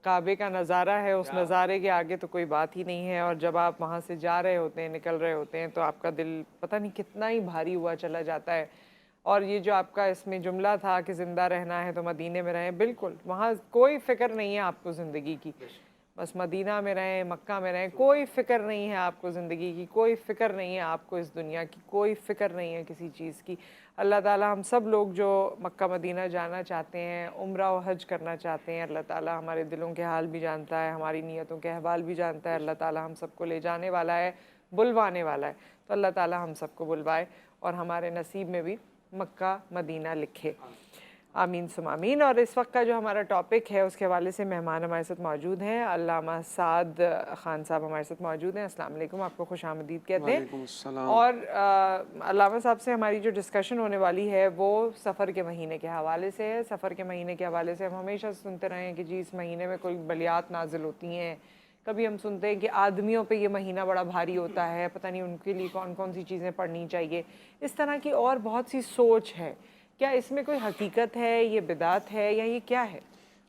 کعبے کا نظارہ ہے، اس نظارے کے آگے تو کوئی بات ہی نہیں ہے، اور جب آپ وہاں سے جا رہے ہوتے ہیں، نکل رہے ہوتے ہیں، تو آپ کا دل پتہ نہیں کتنا ہی بھاری ہوا چلا جاتا ہے۔ اور یہ جو آپ کا اس میں جملہ تھا کہ زندہ رہنا ہے تو مدینے میں رہیں، بالکل وہاں کوئی فکر نہیں ہے آپ کو زندگی کی، بس مدینہ میں رہیں، مکہ میں رہیں، کوئی فکر نہیں ہے آپ کو زندگی کی، کوئی فکر نہیں ہے آپ کو اس دنیا کی، کوئی فکر نہیں ہے کسی چیز کی۔ اللہ تعالیٰ ہم سب لوگ جو مکہ مدینہ جانا چاہتے ہیں، عمرہ و حج کرنا چاہتے ہیں، اللہ تعالیٰ ہمارے دلوں کے حال بھی جانتا ہے، ہماری نیتوں کے احوال بھی جانتا ہے، اللہ تعالیٰ ہم سب کو لے جانے والا ہے، بلوانے والا ہے، تو اللہ تعالیٰ ہم سب کو بلوائے اور ہمارے نصیب میں بھی مکہ مدینہ لکھے، آمین ثم آمین۔ اور اس وقت کا جو ہمارا ٹاپک ہے اس کے حوالے سے مہمان ہمارے ساتھ موجود ہیں، علامہ سعد خان صاحب ہمارے ساتھ موجود ہیں۔ السلام علیکم، آپ کو خوش آمدید کہتے ہیں۔ وعلیکم السلام۔ اور علامہ صاحب سے ہماری جو ڈسکشن ہونے والی ہے وہ سفر کے مہینے کے حوالے سے ہے۔ سفر کے مہینے کے حوالے سے ہم ہمیشہ سنتے رہے ہیں کہ جی اس مہینے میں کوئی بلیات نازل ہوتی ہیں، کبھی ہم سنتے ہیں کہ آدمیوں پہ یہ مہینہ بڑا بھاری ہوتا ہے، پتہ نہیں ان کے لیے کون کون سی چیزیں پڑھنی چاہیے، اس طرح کی اور بہت سی سوچ ہے۔ کیا اس میں کوئی حقیقت ہے، یہ بدعت ہے، یا یہ کیا ہے؟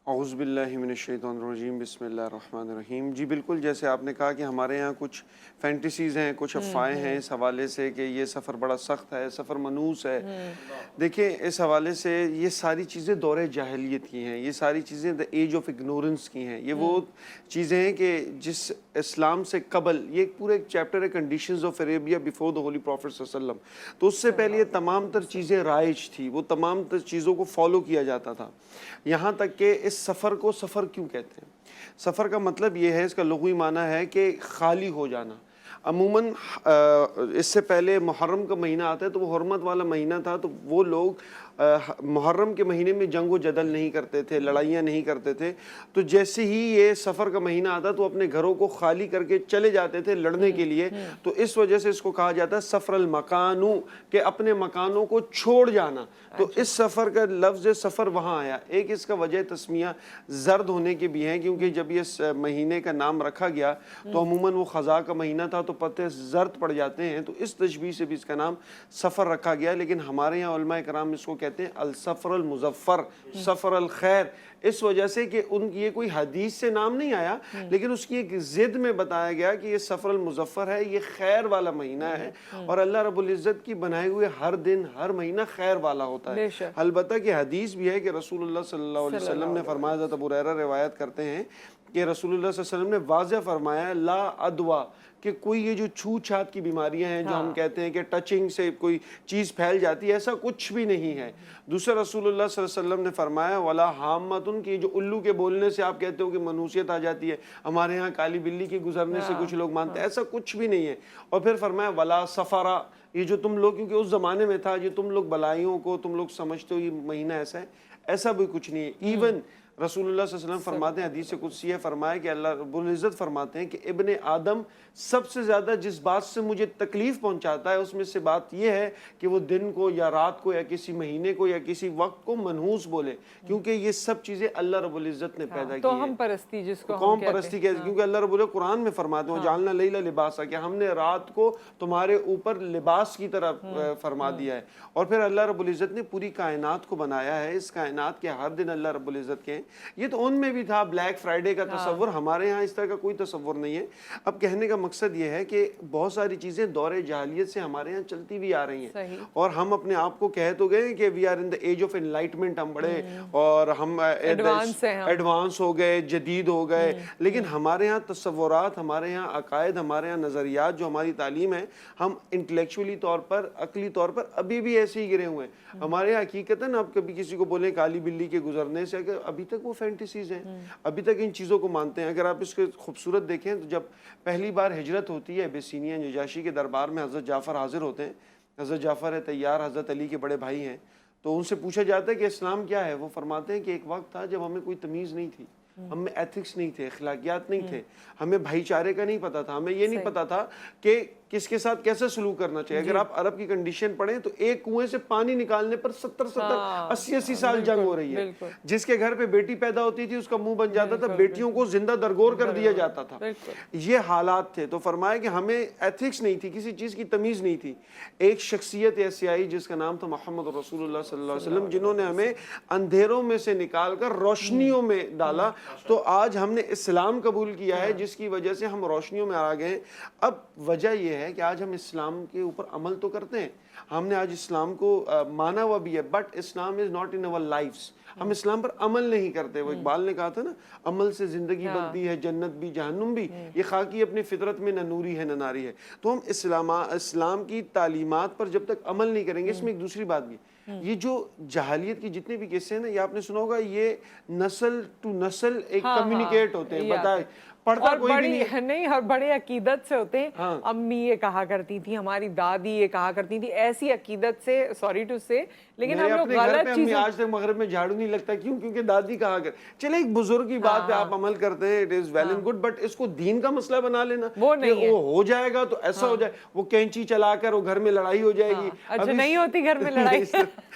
اعوذ باللہ من الشیطان الرجیم، بسم اللہ الرحمن الرحیم۔ جی بالکل، جیسے آپ نے کہا کہ ہمارے یہاں کچھ فینٹیسیز ہیں، کچھ افواہیں ہیں اس حوالے سے کہ یہ سفر بڑا سخت ہے، سفر منحوس ہے۔ دیکھیں اس حوالے سے یہ ساری چیزیں دور جاہلیت کی ہیں، یہ ساری چیزیں دا ایج آف اگنورنس کی ہیں۔ یہ وہ چیزیں ہیں کہ جس اسلام سے قبل، یہ پورا ایک چیپٹر ہے conditions of Arabia before the holy prophet صلی اللہ علیہ وسلم، تو اس سے پہلے یہ تمام تر چیزیں رائج تھی، وہ تمام تر چیزوں کو فالو کیا جاتا تھا، یہاں تک کہ اس سفر کو سفر کیوں کہتے ہیں؟ سفر کا مطلب یہ ہے، اس کا لغوی معنی ہے کہ خالی ہو جانا۔ عموماً اس سے پہلے محرم کا مہینہ آتا ہے تو وہ حرمت والا مہینہ تھا، تو وہ لوگ محرم کے مہینے میں جنگ و جدل نہیں کرتے تھے، لڑائیاں نہیں کرتے تھے، تو جیسے ہی یہ سفر کا مہینہ آتا تو اپنے گھروں کو خالی کر کے چلے جاتے تھے لڑنے کے لیے، تو اس وجہ سے اس کو کہا جاتا ہے سفر المکانو، کہ اپنے مکانوں کو چھوڑ جانا۔ تو اس سفر کا لفظ سفر وہاں آیا۔ ایک اس کا وجہ تسمیہ زرد ہونے کے بھی ہیں، کیونکہ جب یہ مہینے کا نام رکھا گیا تو عموماً وہ خزاں کا مہینہ تھا تو پتے زرد پڑ جاتے ہیں، تو اس تشبیہ سے بھی اس کا نام سفر رکھا گیا۔ لیکن ہمارے یہاں علماء کرام اس کو کہتے ہیں السفر المظفر، سفر الخیر، اس وجہ سے کہ ان کی یہ کوئی حدیث سے نام نہیں آیا، لیکن اس کی ایک ضد میں بتایا گیا کہ یہ سفر المظفر ہے، یہ خیر والا مہینہ ہے، اور اللہ رب العزت کی بنائے ہوئے ہر دن ہر مہینہ خیر والا ہوتا ہے۔ البتہ کہ حدیث بھی ہے کہ رسول اللہ صلی اللہ علیہ وسلم نے فرمایا، حضرت ابو ہریرہ روایت کرتے ہیں کہ رسول اللہ صلی اللہ علیہ وسلم نے واضح فرمایا لا ادوا، کہ کوئی یہ جو چھوت چھات کی بیماریاں ہیں جو ہم کہتے ہیں کہ ٹچنگ سے کوئی چیز پھیل جاتی ہے، ایسا کچھ بھی نہیں ہے۔ دوسرا رسول اللہ صلی اللہ علیہ وسلم نے فرمایا ولا حامتن، کہ جو الو کے بولنے سے آپ کہتے ہو کہ منحوسیت آ جاتی ہے، ہمارے ہاں کالی بلی کے گزرنے سے کچھ لوگ مانتے ہیں، ایسا کچھ بھی نہیں ہے۔ اور پھر فرمایا ولا سفرا، یہ جو تم لوگ، کیونکہ اس زمانے میں تھا، جو تم لوگ بلائیوں کو تم لوگ سمجھتے ہو یہ مہینہ ایسا ہے، ایسا بھی کچھ نہیں ہے۔ ایون رسول اللہ صلی اللہ علیہ وسلم فرماتے ہیں، حدیث قدسی ہے، فرمایا کہ اللہ رب العزت فرماتے ہیں کہ ابن آدم سب سے زیادہ جس بات سے مجھے تکلیف پہنچاتا ہے اس میں سے بات یہ ہے کہ وہ دن کو یا رات کو یا کسی مہینے کو یا کسی وقت کو منحوس بولے، کیونکہ یہ سب چیزیں اللہ رب العزت نے پیدا کی تو ہیں۔ ہم پرستی جس کو قوم پرستی کہتے ہیں، کیونکہ اللہ رب العزت قرآن میں فرماتے ہیں جعلنا اللیل لباسا، کہ ہم نے رات کو تمہارے اوپر لباس کی طرح فرما دیا ہے۔ اور پھر اللہ رب العزت نے پوری کائنات کو بنایا ہے، اس کائنات کے ہر دن اللہ رب العزت کے ہیں۔ یہ تو ان میں بھی تھا بلیک فرائیڈے کا تصور، ہمارے ہاں اس طرح کا کوئی تصور نہیں ہے۔ اب کہنے کا مقصد یہ ہے کہ بہت ساری چیزیں دور جاہلیت سے ہمارے ہاں چلتی بھی آ رہی ہیں، اور ہم اپنے آپ کو کہہ تو گئے کہ we are in the age of enlightenment, ہم بڑے اور ہم ایڈوانس ہو گئے، جدید ہو گئے، لیکن ہمارے ہاں تصورات، ہمارے ہاں عقائد، ہمارے ہاں نظریات، جو ہماری تعلیم ہے، ہم انٹلیکچولی طور پر، عقلی طور پر ابھی بھی ایسے ہی گرے ہوئے ہیں۔ ہمارے یہاں حقیقتاً آپ کبھی کسی کو بولیں کالی بلی کے گزرنے سے، کہ ابھی تک وہ فینٹیسیز ہیں، ابھی تک ان چیزوں کو مانتے ہیں۔ اگر آپ اس کے خوبصورت دیکھیں تو جب پہلی بار ہجرت ہوتی ہے ابیسینیا نجاشی کے دربار میں، حضرت جعفر حاضر ہوتے ہیں، حضرت جعفر ہے تیار، حضرت علی کے بڑے بھائی ہیں، تو ان سے پوچھا جاتا ہے کہ اسلام کیا ہے؟ وہ فرماتے ہیں کہ ایک وقت تھا جب ہمیں کوئی تمیز نہیں تھی، ہم میں ایتھکس نہیں تھے، اخلاقیات نہیں تھے، ہمیں بھائی چارے کا نہیں پتا تھا، ہمیں یہ نہیں پتا تھا کہ کس کے ساتھ کیسے سلوک کرنا چاہیے. اگر آپ عرب کی کنڈیشن پڑھیں تو ایک کنویں سے پانی نکالنے پر 70-80 سال جنگ ہو رہی ہے. جس کے گھر پہ بیٹی پیدا ہوتی تھی اس کا منہ بن جاتا تھا, بیٹیوں کو زندہ درگور کر دیا جاتا تھا. یہ حالات تھے. تو فرمایا کہ ہمیں ایتھکس نہیں تھی, کسی چیز کی تمیز نہیں تھی. ایک شخصیت ایسی آئی جس کا نام تھا محمد رسول اللہ صلی اللہ علیہ وسلم, جنہوں نے ہمیں اندھیروں میں سے نکال کر روشنیوں میں ڈالا. تو آج ہم نے اسلام قبول کیا ہے جس کی وجہ سے ہم روشنیوں میں آ گئے ہیں. اب وجہ یہ ہے کہ آج ہم اسلام کے اوپر عمل تو کرتے ہیں, ہم نے آج اسلام کو مانا ہوا بھی ہے, but Islam is not in our lives. ہم اسلام پر عمل نہیں کرتے. وہ اقبال نے کہا تھا نا, عمل سے زندگی بنتی ہے, جنت بھی جہنم بھی, یہ خاکی اپنی فطرت میں نہ نوری ہے نہ ناری ہے. تو ہم اسلام کی تعلیمات پر جب تک عمل نہیں کریں گے. اس میں ایک دوسری بات بھی, یہ جو جہالیت کی جتنے بھی قصے ہیں نا, یہ آپ نے سنا ہوگا, یہ نسل ٹو نسل ایک کمیونیکیٹ ہوتے ہیں. بتائیں, پڑھتا کوئی بھی نہیں, اور بڑے عقیدت سے ہوتے ہیں. امی یہ کہا کرتی تھی, ہماری دادی یہ کہا کرتی تھی, ایسی عقیدت سے, سوری ٹو سے, لیکن ہم لوگ غلط چیزیں. آج تک مغرب میں جھاڑو نہیں لگتا. کیوں؟ کیونکہ دادی کہا کر. چلے ایک بزرگ کی بات پہ آپ عمل کرتے ہیں, it is well and good, but اس کو دین کا مسئلہ بنا لینا وہ نہیں ہے. وہ ہو جائے گا تو ایسا ہو جائے, وہ کینچی چلا کر وہ گھر میں لڑائی ہو جائے گی. اچھا, نہیں ہوتی گھر میں لڑائی.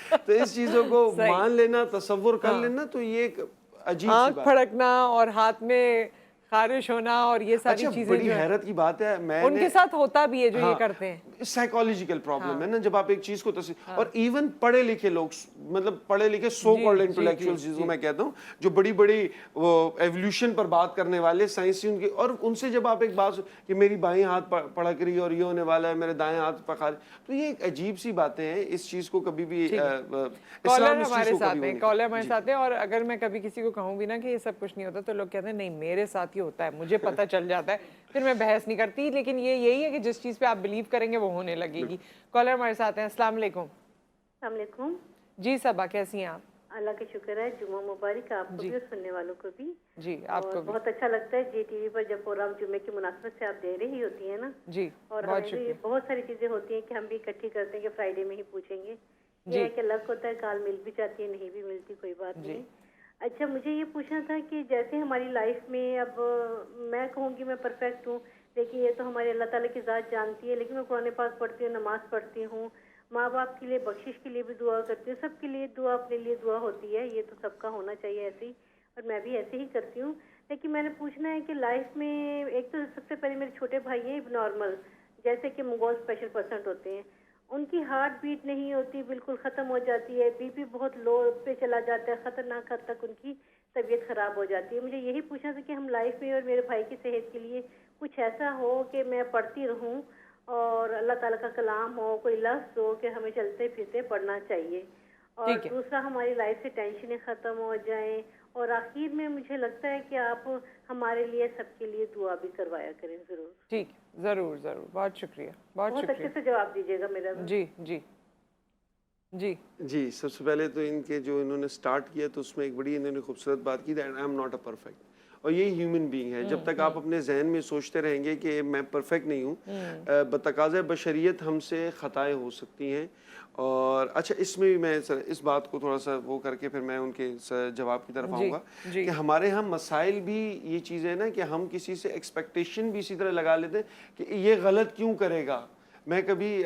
تو اس چیزوں کو مان لینا, تصور کر لینا, تو یہ ایک عجیب سی آنکھ پھڑکنا اور ہاتھ میں خارش ہونا اور یہ ساری چیزیں بڑی حیرت کی بات ہے. میں ان کے ساتھ ہوتا بھی ہے جو یہ کرتے ہیں. سائیکالوجیکل پرابلم ہے نا, جب آپ ایک چیز کو اور ایون پڑھے لکھے لوگ, مطلب پڑھے لکھے سو کالڈ انٹلیکچوئلز جس کو میں کہتا ہوں, جو بڑی بڑی وہ ایولیوشن پر بات کرنے والے سائنسی ان کی, اور ان سے جب آپ ایک بات کہ میری بائیں ہاتھ پڑک رہی ہے اور یہ ہونے والا ہے, میرے دائیں ہاتھ پکا رہی, تو یہ ایک عجیب سی باتیں ہیں. اس چیز کو کبھی بھی کالر ہمارے ساتھ ہیں, اور اگر میں کبھی کسی کو کہوں بھی نا کہ یہ سب کچھ نہیں ہوتا, تو لوگ کہتے ہیں نہیں میرے ساتھ ہی ہوتا ہے, مجھے پتہ چل جاتا ہے, پھر میں بحث نہیں کرتی. لیکن یہ یہی ہے کہ جس چیز پہ آپ بلیو کریں گے وہ ہونے لگے گی. کالر ہمارے ساتھ ہیں. السلام علیکم. السلام علیکم. جی صبا, کیسی ہیں آپ؟ اللہ کا شکر ہے, جمعہ مبارک آپ کو بھی اور سننے والوں کو بھی. جی آپ کو بہت اچھا لگتا ہے جی ٹی وی پر جب پروگرام جمعے کی مناسبت سے آپ دے رہی ہوتی ہیں نا. جی, اور ہمیں بھی بہت ساری چیزیں ہوتی ہیں کہ ہم بھی اکٹھی کرتے ہیں کہ فرائیڈے میں ہی پوچھیں گے. یہ ہے کہ لک ہوتا ہے, کال مل بھی جاتی ہے, نہیں بھی ملتی, کوئی بات نہیں. اچھا, مجھے یہ پوچھنا تھا کہ جیسے ہماری لائف میں, اب میں کہوں گی میں پرفیکٹ ہوں, لیکن یہ تو ہمارے اللہ تعالیٰ کی ذات جانتی ہے, لیکن میں قرآن پاک پڑھتی ہوں, نماز پڑھتی ہوں, ماں باپ کے لیے بخشش کے لیے بھی دعا کرتی ہوں, سب کے لیے دعا, اپنے لیے دعا ہوتی ہے, یہ تو سب کا ہونا چاہیے ایسے ہی, اور میں بھی ایسے ہی کرتی ہوں. لیکن میں نے پوچھنا ہے کہ لائف میں ایک تو سب سے پہلے میرے چھوٹے بھائی ہیں نارمل, جیسے کہ منگول اسپیشل پرسنٹ ہوتے ہیں, ان کی ہارٹ بیٹ نہیں ہوتی, بالکل ختم ہو جاتی ہے, بی پی بہت لو پہ چلا جاتا ہے, خطرناک حد تک ان کی طبیعت خراب ہو جاتی ہے. مجھے یہی پوچھنا تھا کہ ہم لائف میں اور میرے بھائی کی صحت کے لیے کچھ ایسا ہو کہ میں پڑھتی رہوں, اور اللہ تعالیٰ کا کلام ہو, کوئی لفظ ہو کہ ہمیں چلتے پھرتے پڑھنا چاہیے, اور دوسرا ہماری لائف سے ٹینشنیں ختم ہو جائیں, اور آخر میں مجھے لگتا ہے کہ آپ ہمارے لیے سب کے لیے دعا بھی کروایا کریں ضرور. ٹھیک, ضرور ضرور, بہت شکریہ, بہت اچھے سے جواب دیجیے گا میرا. جی جی جی جی. سب سے پہلے تو ان کے جو انہوں نے سٹارٹ کیا تو اس میں ایک بڑی انہوں نے خوبصورت بات کی, that I am not a perfect. اور یہ ہیومن بینگ ہے. جب تک آپ اپنے ذہن میں سوچتے رہیں گے کہ میں پرفیکٹ نہیں ہوں, بتقاضۂ بشریت ہم سے خطائیں ہو سکتی ہیں. اور اچھا, اس میں بھی میں اس بات کو تھوڑا سا وہ کر کے پھر میں ان کے جواب کی طرف آؤں گا کہ ہمارے یہاں مسائل بھی یہ چیز ہے نا کہ ہم کسی سے ایکسپیکٹیشن بھی اسی طرح لگا لیتے ہیں کہ یہ غلط کیوں کرے گا. میں کبھی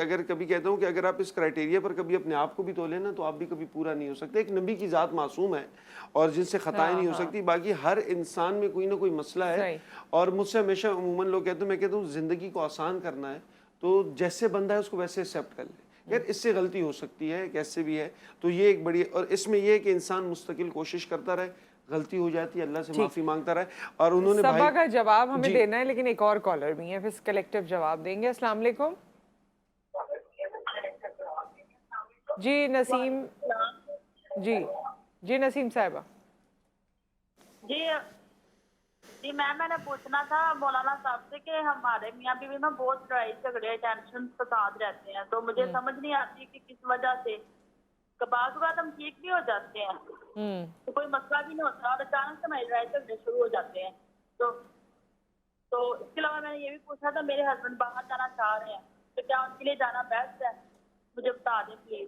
کہتا ہوں کہ اگر آپ اس کرائٹیریا پر کبھی اپنے آپ کو بھی تولیں نا تو آپ بھی کبھی پورا نہیں ہو سکتے. ایک نبی کی ذات معصوم ہے اور جن سے خطائیں نہیں ہو سکتی, باقی ہر انسان میں کوئی نہ کوئی مسئلہ ہے. اور مجھ سے ہمیشہ عموماً لوگ کہتے ہیں, میں کہتا ہوں زندگی کو آسان کرنا ہے تو جیسے بندہ ہے اس کو ویسے ایکسیپٹ کر لے. یار اس سے غلطی ہو سکتی ہے, کیسے بھی ہے, تو یہ ایک بڑی, اور اس میں یہ ہے کہ انسان مستقل کوشش کرتا رہے, غلطی ہو جاتی ہے اللہ سے معافی مانگتا رہے. اور انہوں نے صبا کا جواب ہمیں دینا ہے, لیکن ایک اور کالر بھی ہے, پھر کلیکٹیو جواب دیں گے. السلام علیکم. جی نسیم, جی نسیم صاحبہ. جی میں نے پوچھنا تھا مولانا صاحب سے کہ ہمارے میاں بیوی میں بہت لڑائی جھگڑے ٹینشن فساد رہتے ہیں, تو مجھے سمجھ نہیں آتی کہ کس وجہ سے. بعض اوقات ہم ٹھیک بھی ہو جاتے ہیں تو کوئی مسئلہ بھی نہیں ہوتا, اور اچانک سے ہماری لڑائی جھگڑے شروع ہو جاتے ہیں. تو اس کے علاوہ میں نے یہ بھی پوچھا تھا, میرے ہسبینڈ باہر جانا چاہ رہے ہیں تو کیا ان کے لیے جانا بیسٹ ہے, مجھے بتا دیں پلیز.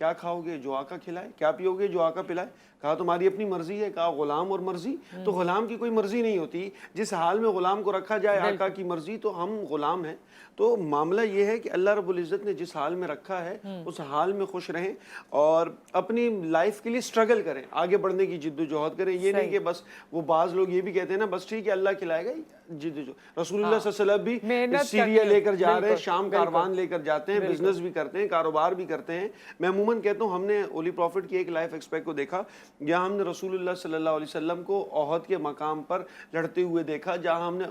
کیا کھاؤ گے؟ جو آقا کھلائے. کیا پیو گے؟ جو آقا پلائے. کہا تمہاری اپنی مرضی ہے. کہا غلام اور مرضی. تو غلام کی کوئی مرضی نہیں ہوتی. جس حال میں غلام کو رکھا جائے آقا کی مرضی تو ہم غلام ہیں. تو معاملہ یہ ہے کہ اللہ رب العزت نے جس حال میں رکھا ہے اس حال میں خوش رہیں اور اپنی لائف کے لیے سٹرگل کریں, آگے بڑھنے کی جد و جہد کریں. یہ نہیں کہ بس وہ بعض لوگ یہ بھی کہتے ہیں نا بس ٹھیک ہے اللہ کھلائے گا, جد و جہد. رسول اللہ صلی اللہ علیہ وسلم بھی سیریا لے کر جا رہے ہیں, شام کاروان لے کر جاتے ہیں, بزنس بھی کرتے ہیں, کاروبار بھی کرتے ہیں. میں عموماً کہتا ہوں ہم نے ہولی پروفٹ کی ایک لائف ایکسپیکٹ کو دیکھا جہاں ہم نے رسول اللہ صلی اللہ علیہ وسلم کو احد کے مقام پر لڑتے ہوئے دیکھا, جہاں ہم نے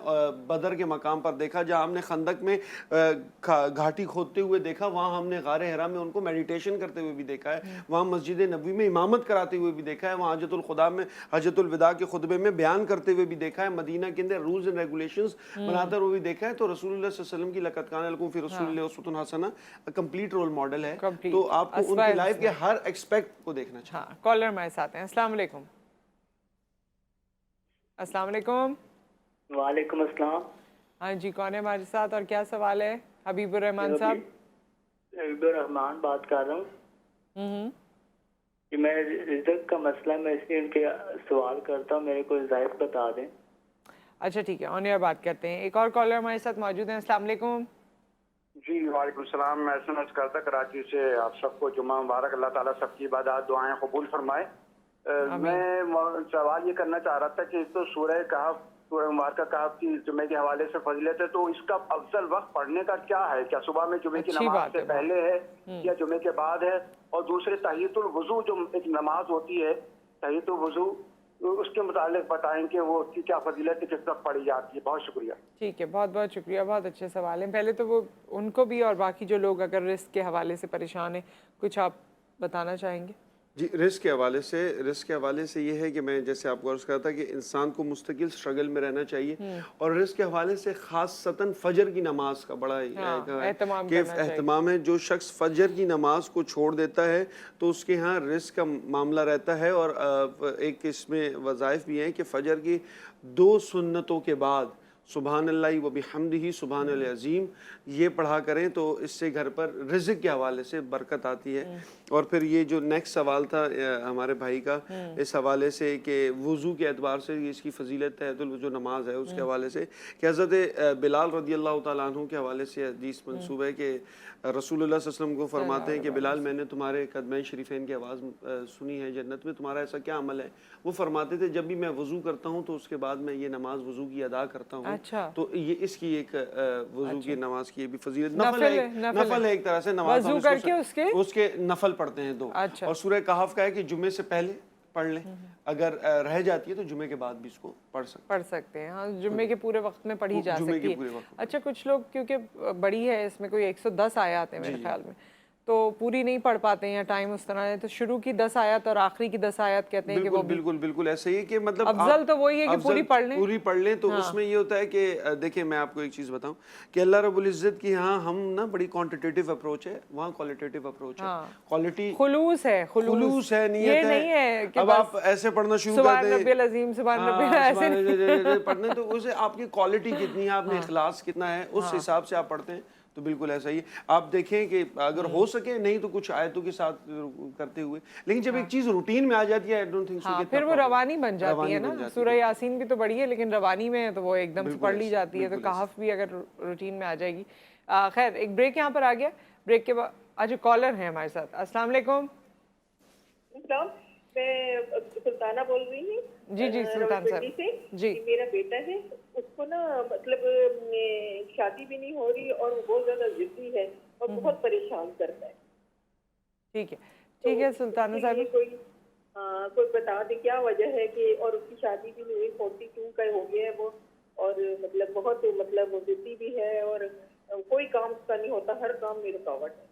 بدر کے مقام پر دیکھا, جہاں ہم نے خندق میں گھاٹی کھودتے ہوئے دیکھا, وہاں ہم نے غار حرا میں ان کو میڈیٹیشن کرتے ہوئے بھی دیکھا ہے, وہاں مسجد نبوی میں امامت کراتے ہوئے بھی دیکھا ہے, وہاں حجۃ الخدا میں حجۃ الوداع کے خطبے میں بیان کرتے ہوئے بھی دیکھا ہے, مدینہ کے اندر رولز اینڈ ریگولیشنز بناتے ہوئے بھی دیکھا ہے. تو رسول اللہ صلی اللہ علیہ وسلم کی لقد کان لکم فی رسول اللہ اسوۃ حسنہ کمپلیٹ رول ماڈل ہے. تو آپ کو ان کی لائف کے ہر ایکسپیکٹ کو دیکھنا چاہیے. ہاں, کالر ہمارے ساتھ ہیں. السلام علیکم. السلام علیکم. وعلیکم السلام. ہاں جی, کون ہے ہمارے ساتھ اور کیا سوال ہے؟ حبیب الرحمان صاحب. حبیب الرحمان بات کر رہا ہوں. کہ میں رزق کا مسئلہ میں اس لیے ان کے سوال کرتا ہوں, میرے کو رزق بتا دیں. اچھا ٹھیک ہے, آن ایئر بات کرتے ہیں. ایک اور کالر ہمارے ساتھ موجود ہیں. السلام علیکم. جی وعلیکم السلام. میں SMS کرتا کراچی سے. آپ سب کو جمعہ مبارک. اللہ تعالیٰ سب کی عبادات دعائیں قبول فرمائے. میں سوال یہ کرنا چاہ رہا تھا کہ تو سورہ کہف, سورہ مبارکہ کہف کی جمعے کے حوالے سے فضیلت ہے, تو اس کا افضل وقت پڑھنے کا کیا ہے؟ کیا صبح میں جمعے کی نماز سے پہلے ہے یا جمعے کے بعد ہے؟ اور دوسرے تحیۃ الوضو جو ایک نماز ہوتی ہے, تحیۃ الوضو, اس کے متعلق بتائیں کہ وہ اس کی کیا فضیلت کس وقت پڑھی جاتی ہے. بہت شکریہ. ٹھیک ہے, بہت بہت شکریہ, بہت اچھے سوال ہیں. پہلے تو وہ ان کو بھی اور باقی جو لوگ اگر رزق کے حوالے سے پریشان ہیں, کچھ آپ بتانا چاہیں گے؟ جی, رزق کے حوالے سے یہ ہے کہ میں جیسے آپ کو عرض کرتا کہ انسان کو مستقل سٹرگل میں رہنا چاہیے, اور رزق کے حوالے سے خاصتاً فجر کی نماز کا بڑا اہتمام ہے. جو شخص فجر کی نماز کو چھوڑ دیتا ہے تو اس کے ہاں رزق کا معاملہ رہتا ہے. اور ایک اس میں وظائف بھی ہیں کہ فجر کی 2 سنتوں کے بعد سبحان اللہ و بحمدہ سبحان العظیم یہ پڑھا کریں تو اس سے گھر پر رزق کے حوالے سے برکت آتی ہے. اور پھر یہ جو نیکسٹ سوال تھا ہمارے بھائی کا اس حوالے سے کہ وضو کے اعتبار سے اس کی فضیلت تحت الوضو نماز ہے, اس کے حوالے سے کہ حضرت بلال رضی اللہ تعالیٰ عنہ کے حوالے سے حدیث منسوب ہے کہ رسول اللہ صلی اللہ علیہ وسلم کو فرماتے ہیں کہ بلال میں نے تمہارے قدمین شریفین کی آواز سنی ہے جنت میں, تمہارا ایسا کیا عمل ہے؟ وہ فرماتے تھے جب بھی میں وضو کرتا ہوں تو اس کے بعد میں یہ نماز وضو کی ادا کرتا ہوں. تو یہ اس کی ایک وضو کی نماز کی بھی فضیلت نفل ہے ایک طرح سے. نماز وضو کر کے اس کے نفل پڑھتے ہیں 2. اور سورہ کہف کا ہے کہ جمعے سے پہلے پڑھ لیں, اگر رہ جاتی ہے تو جمعے کے بعد بھی اس کو پڑھ سکتے ہیں. ہاں, جمعے کے پورے وقت میں پڑھی جا سکتی ہے. اچھا, کچھ لوگ کیونکہ بڑی ہے اس میں کوئی 110 آیات ہیں میرے خیال میں, تو پوری نہیں پڑھ پاتے ہیں یا ٹائم اس طرح ہے, تو شروع کی 10 آیات اور آخری کی 10 آیات کہتے ہیں کہ وہ بالکل ایسے ہی کہ مطلب افضل تو وہی ہے کہ پوری پڑھ لیں. تو اس میں یہ ہوتا ہے کہ دیکھیں میں آپ کو ایک چیز بتاؤں کہ اللہ رب العزت کی ہاں ہم نا بڑی کوانٹیٹیو اپروچ ہے, وہاں کوالٹیٹیو اپروچ ہے. کوالٹی خلوص ہے, نہیں ہے کہ اب آپ ایسے پڑھنا شروع کر دیں سبحان ربی العظیم سبحان ربی ایسے پڑھنے, تو اسے آپ کی کوالٹی کتنی ہے, آپ نے اخلاص کتنا ہے, اس حساب سے آپ پڑھتے ہیں. تو بالکل ایسا ہی آپ دیکھیں کہ اگر ہو سکے نہیں تو کچھ آیتوں کے ساتھ کرتے ہوئے, لیکن جب ایک چیز روٹین میں آ جاتی ہے پھر وہ روانی بن جاتی ہے نا. سورہ یاسین بھی تو بڑی ہے لیکن روانی میں ہے تو وہ ایک دم سے پڑھ لی جاتی ہے. تو کہف بھی اگر روٹین میں آ جائے گی. خیر, ایک بریک یہاں پر آ گیا. بریک کے بعد آج کالر ہیں ہمارے ساتھ. السلام علیکم. میں سلطانہ بول رہی ہوں. جی سلطان صاحب. جی, میرا بیٹا ہے, اس کو نا مطلب شادی بھی نہیں ہو رہی اور وہ بہت زیادہ ضدی ہے اور بہت پریشان کرتا ہے. ٹھیک ہے سلطانہ صاحب, کوئی بتا دے کیا وجہ ہے کہ, اور اس کی شادی بھی نہیں ہوئی, 42 کا ہو گیا ہے وہ, اور مطلب بہت مطلب ضدی بھی ہے اور کوئی کام اس کا نہیں ہوتا, ہر کام میں رکاوٹ ہے.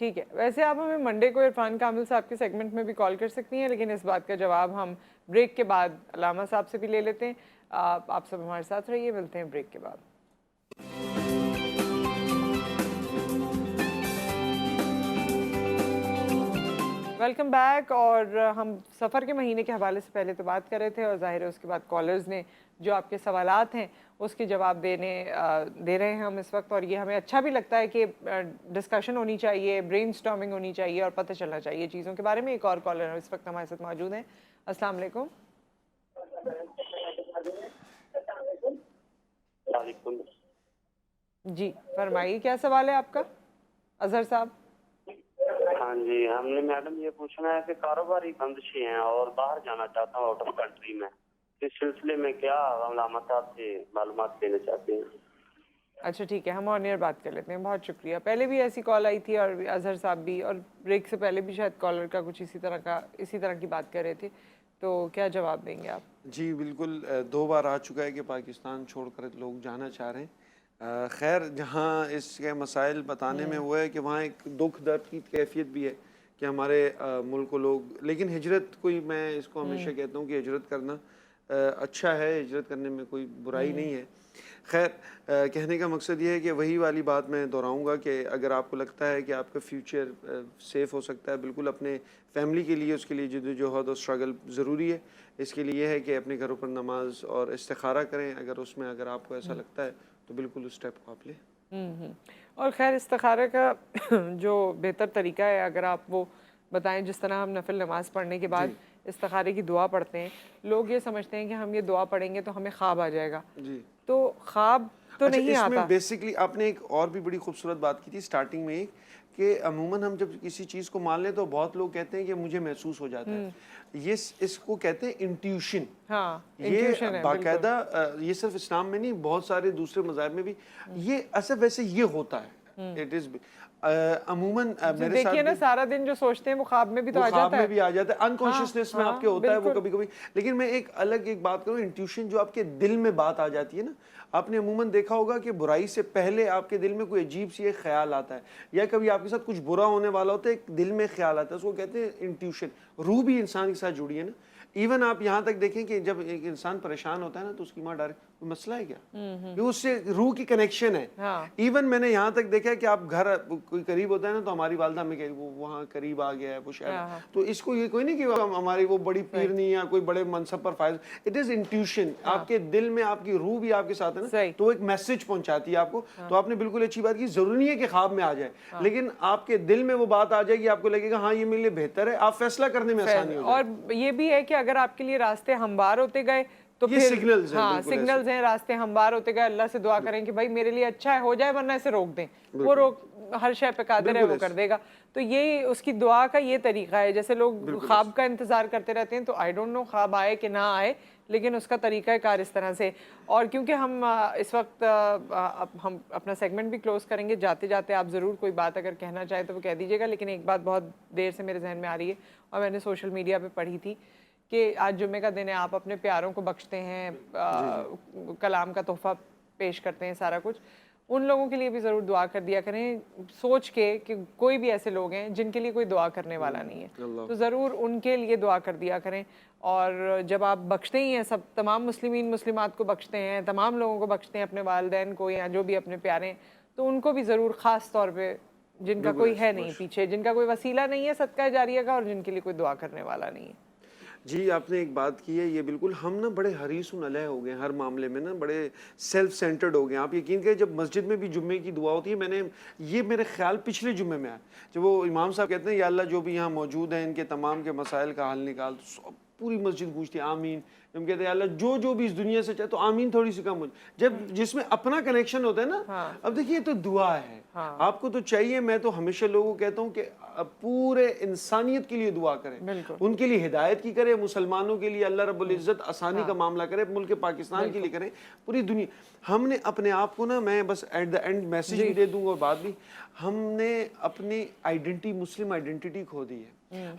ٹھیک ہے, ویسے آپ ہمیں منڈے کو عرفان کامل صاحب کے سیگمنٹ میں بھی کال کر سکتی ہیں, لیکن اس بات کا جواب ہم بریک کے بعد علامہ صاحب سے بھی لے لیتے ہیں. آپ سب ہمارے ساتھ رہیے, ملتے ہیں بریک کے بعد. Welcome back. اور ہم سفر کے مہینے کے حوالے سے پہلے تو بات کر رہے تھے اور ظاہر ہے اس کے بعد کالرز نے جو آپ کے سوالات ہیں اس کے جواب دے رہے ہیں ہم اس وقت, اور یہ ہمیں اچھا بھی لگتا ہے کہ ڈسکشن ہونی چاہیے, برین سٹارمنگ ہونی چاہیے اور پتہ چلنا چاہیے چیزوں کے بارے میں. ایک اور کالر اس وقت ہمارے ساتھ موجود ہیں. السلام علیکم. جی فرمائیے, کیا سوال ہے آپ کا اظہر صاحب؟ ہاں جی, ہم نے میڈم یہ پوچھنا ہے کہ کاروباری بندشیں ہیں اور باہر جانا چاہتا ہوں آؤٹ آف کنٹری میں, اس سلسلے میں کیا علامات آپ سے معلومات دینا چاہتے ہیں؟ اچھا ٹھیک ہے, ہم آن ایئر بات کر لیتے ہیں. بہت شکریہ. پہلے بھی ایسی کال آئی تھی اور اظہر صاحب بھی, اور بریک سے پہلے بھی شاید کالر کا کچھ اسی طرح کی بات کر رہے تھے, تو کیا جواب دیں گے آپ؟ جی بالکل, 2 بار آ چکا ہے کہ پاکستان چھوڑ کر لوگ جانا چاہ رہے ہیں. خیر جہاں اس کے مسائل بتانے میں وہ ہے کہ وہاں ایک دکھ درد کی کیفیت بھی ہے کہ ہمارے ملک کو لوگ, لیکن ہجرت کوئی, میں اس کو ہمیشہ کہتا ہوں کہ ہجرت کرنا اچھا ہے, ہجرت کرنے میں کوئی برائی نہیں ہے. خیر کہنے کا مقصد یہ ہے کہ وہی والی بات میں دہراؤں گا کہ اگر آپ کو لگتا ہے کہ آپ کا فیوچر سیف ہو سکتا ہے, بالکل اپنے فیملی کے لیے اس کے لیے جدوجہد اور اسٹرگل ضروری ہے. اس کے لیے یہ ہے کہ اپنے گھروں پر نماز اور استخارہ کریں. اگر آپ کو ایسا لگتا ہے تو بالکل اس اسٹیپ کو آپ لیں. اور خیر استخارہ کا جو بہتر طریقہ ہے اگر آپ وہ بتائیں, جس طرح ہم نفل نماز پڑھنے کے بعد استخارے کی دعا پڑھتے ہیں, لوگ یہ سمجھتے ہیں کہ ہم یہ دعا پڑھیں گے تو ہمیں خواب آ جائے گا. جی تو خواب تو نہیں اس میں آتا. بیسکلی آپ نے ایک اور بھی بڑی خوبصورت بات کی تھی سٹارٹنگ میں, کہ عموماً ہم جب کسی چیز کو مان لیں تو بہت لوگ کہتے ہیں کہ مجھے محسوس ہو جاتا ہے. یہ اس کو کہتے ہیں انٹیوشن. ہاں یہ باقاعدہ, یہ صرف اسلام میں نہیں, بہت سارے دوسرے مذاہب میں بھی یہ ایسا ویسے یہ ہوتا ہے. اٹ از عموماً میرے ساتھ دیکھیے نا, سارا دن جو سوچتے ہیں وہ خواب میں بھی تو آ جاتا ہے. خواب میں بھی آ جاتا ہے, انکانشیسنیس میں آپ کے ہوتا ہے وہ کبھی کبھی. لیکن میں ایک بات کروں, انٹیوشن جو آپ کے دل میں بات آ جاتی ہے نا, آپ نے عموماً دیکھا ہوگا کہ برائی سے پہلے آپ کے دل میں کوئی عجیب سی ایک خیال آتا ہے, یا کبھی آپ کے ساتھ کچھ برا ہونے والا ہوتا ہے, ایک دل میں خیال آتا ہے, اس کو کہتے ہیں انٹیوشن. روح بھی انسان کے ساتھ جڑی ہے نا. ایون آپ یہاں تک دیکھیں کہ جب ایک انسان پریشان ہوتا ہے نا تو اس کی ماں ڈائریکٹ, کوئی مسئلہ ہے کیا, یہ اس سے روح کی کنیکشن ہے. ایون میں نے یہاں تک دیکھا ہے کہ آپ گھر کوئی قریب ہوتا ہے نا تو ہماری والدہ ہمیں کہ وہ وہاں قریب آ گیا ہے وہ شاید, تو اس کو یہ کوئی نہیں کہ ہماری وہ بڑی پیرنی یا کوئی بڑے منصب پر فائز, اٹ از انٹیوشن. آپ کے دل میں آپ کی روح بھی آپ کے ساتھ ہے نا, تو ایک میسج پہنچاتی ہے آپ کو. تو آپ نے بالکل اچھی بات کی, ضروری نہیں ہے کہ خواب میں آ جائے, لیکن آپ کے دل میں وہ بات آ جائے گی, آپ کو لگے گا ہاں یہ میرے لیے بہتر ہے, آپ فیصلہ کرنے میں آسانی ہو جائے. اور یہ بھی ہے کہ اگر آپ کے لیے راستے ہموار ہوتے گئے تو یہ سگنلز ہیں, سگنلز ہیں, راستے ہموار ہوتے گئے, اللہ سے دعا کریں کہ بھائی میرے لیے اچھا ہے, ہو جائے ورنہ اسے روک دیں, وہ ہر شے پہ قادر ہے, وہ کر دے گا. تو یہ اس کی دعا کا یہ طریقہ ہے. جیسے لوگ خواب کا انتظار کرتے رہتے ہیں, تو آئی ڈونٹ نو خواب آئے کہ نہ آئے, لیکن اس کا طریقہ کار اس طرح سے. اور کیونکہ ہم اس وقت ہم اپنا سیگمنٹ بھی کلوز کریں گے, جاتے جاتے آپ ضرور کوئی بات اگر کہنا چاہیں تو وہ کہہ دیجیے گا. لیکن ایک بات بہت دیر سے میرے ذہن میں آ رہی ہے اور میں نے سوشل میڈیا پہ پڑھی تھی کہ آج جمعے کا دن ہے, آپ اپنے پیاروں کو بخشتے ہیں, کلام کا تحفہ پیش کرتے ہیں, سارا کچھ. ان لوگوں کے لیے بھی ضرور دعا کر دیا کریں, سوچ کے کہ کوئی بھی ایسے لوگ ہیں جن کے لیے کوئی دعا کرنے والا نہیں ہے, تو ضرور ان کے لیے دعا کر دیا کریں. اور جب آپ بخشتے ہی ہیں, سب تمام مسلمین مسلمات کو بخشتے ہیں, تمام لوگوں کو بخشتے ہیں, اپنے والدین کو یا جو بھی اپنے پیارے ہیں, تو ان کو بھی ضرور خاص طور پہ جن کا کوئی ہے نہیں پیچھے, جن کا کوئی وسیلہ نہیں ہے صدقہ جاریہ کا, اور جن کے لیے کوئی دعا کرنے والا نہیں ہے. جی آپ نے ایک بات کی ہے, یہ بالکل ہم نا بڑے حریص علیہ ہو گئے ہر معاملے میں نا, بڑے سیلف سینٹرڈ ہو گئے. آپ یقین کریں جب مسجد میں بھی جمعے کی دعا ہوتی ہے, یہ میرے خیال پچھلے جمعے میں آیا, جب وہ امام صاحب کہتے ہیں یا اللہ جو بھی یہاں موجود ہیں ان کے تمام کے مسائل کا حل نکال, تو پوری مسجد گونجتی ہے آمین. ہم کہتے ہیں اللہ جو بھی اس دنیا سے چاہے, تو آمین تھوڑی سی کم ہو جب جس میں اپنا کنیکشن ہوتا ہے نا. اب دیکھیے تو دعا ہے, آپ کو تو چاہیے, میں تو ہمیشہ لوگوں کو کہتا ہوں کہ پورے انسانیت کے لیے دعا کریں, ان کے لیے ہدایت کی کریں, مسلمانوں کے لیے اللہ رب العزت آسانی کا معاملہ کرے, ملک پاکستان کے لیے کریں, پوری دنیا. ہم نے اپنے آپ کو نا, میں بس ایٹ دا اینڈ میسیج بھی دے دوں گا, بات بھی, ہم نے اپنی آئیڈینٹی, مسلم آئیڈینٹی کھو دی ہے.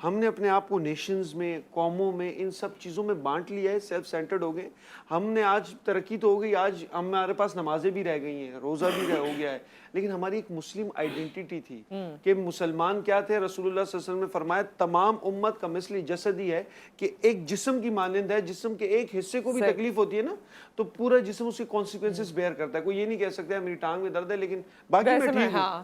ہم نے اپنے آپ کو نیشنز میں, قوموں میں, ان سب چیزوں میں بانٹ لیا ہے, سیلف سینٹرڈ ہو گئے. ہم نے آج ترقی تو ہو گئی, آج ہمارے پاس نمازیں بھی رہ گئی ہیں, روزہ بھی ہو گیا ہے, لیکن ہماری ایک مسلم آئیڈینٹی تھی کہ مسلمان کیا تھے. رسول اللہ صلی اللہ علیہ وسلم نے فرمایا تمام امت کا مثل جسدی ہے, کہ ایک جسم کی مانند ہے, جسم کے ایک حصے کو بھی تکلیف ہوتی ہے نا تو پورا جسم اس کے کانسیکوینسز بیئر کرتا ہے. کوئی یہ نہیں کہہ سکتا ہے میری ٹانگ میں درد ہے لیکن باقی میں ٹھیک ہوں,